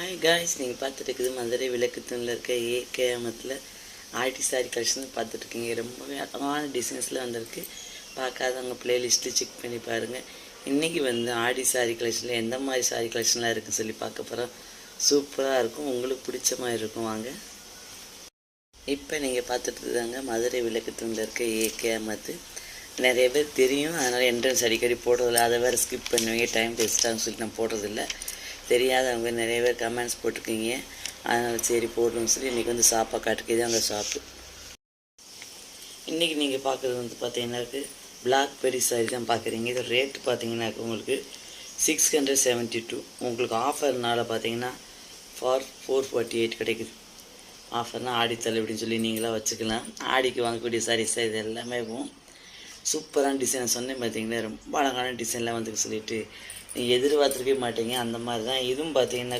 Hi guys, நீங்கள் பார்த்துட்டு மதுரை விளக்குத்தூணில் இருக்க ஏகேஎம்த்தில் ஆர்டி சாரி கலெக்ஷன் பார்த்துட்ருக்கீங்க. ரொம்பவே அழகான டிசைன்ஸில் வந்திருக்கு. பார்க்காதவங்க ப்ளேலிஸ்ட்டு செக் பண்ணி பாருங்கள். இன்றைக்கி ஆடி சாரி கலெக்ஷனில் எந்த மாதிரி சாரி கலெக்ஷன்லாம் இருக்குன்னு சொல்லி பார்க்க போகிறோம். சூப்பராக இருக்கும், உங்களுக்கு பிடிச்ச மாதிரி இருக்கும். வாங்க. இப்போ நீங்கள் பார்த்துட்டு மதுரை விளக்குத்தூணில் இருக்க ஏகேஎம்த்து நிறைய பேர் தெரியும், அதனால் என்ட்ரன்ஸ் அடிக்கடி போடுறதில்ல. அதை வேறு ஸ்கிப் பண்ணுவீங்க, டைம் வேஸ்ட்டாகனு சொல்லிட்டு நான் போடுறதில்ல. தெரியாதவங்க நிறைய பேர் கமெண்ட்ஸ் போட்டிருக்கீங்க, அதனால் சரி போடணும்னு சொல்லி இன்றைக்கி ஷாப்பாக காட்டுக்குது. அங்கே ஷாப்பு இன்றைக்கி நீங்கள் பார்க்குறது பார்த்தீங்கன்னாக்கு பிளாக்பெரி சாரி தான் பார்க்குறீங்க. இது ரேட்டு பார்த்தீங்கன்னாக்கு உங்களுக்கு 672. உங்களுக்கு ஆஃபர்னால் பார்த்தீங்கன்னா 448 கிடைக்குது. ஆஃபர்னால் ஆடி தள்ளுபடின்னு சொல்லி நீங்களாக வச்சுக்கலாம். ஆடிக்கு வாங்கக்கூடிய சாரீஸ் இது எல்லாமே சூப்பரான டிசைன் சொன்னேன் பார்த்தீங்கன்னா, ரொம்ப அழகான டிசைன்லாம் சொல்லிட்டு நீங்கள் எதிர்பார்த்துருக்கவே மாட்டீங்க. அந்த மாதிரி தான் இதுவும் பார்த்தீங்கன்னா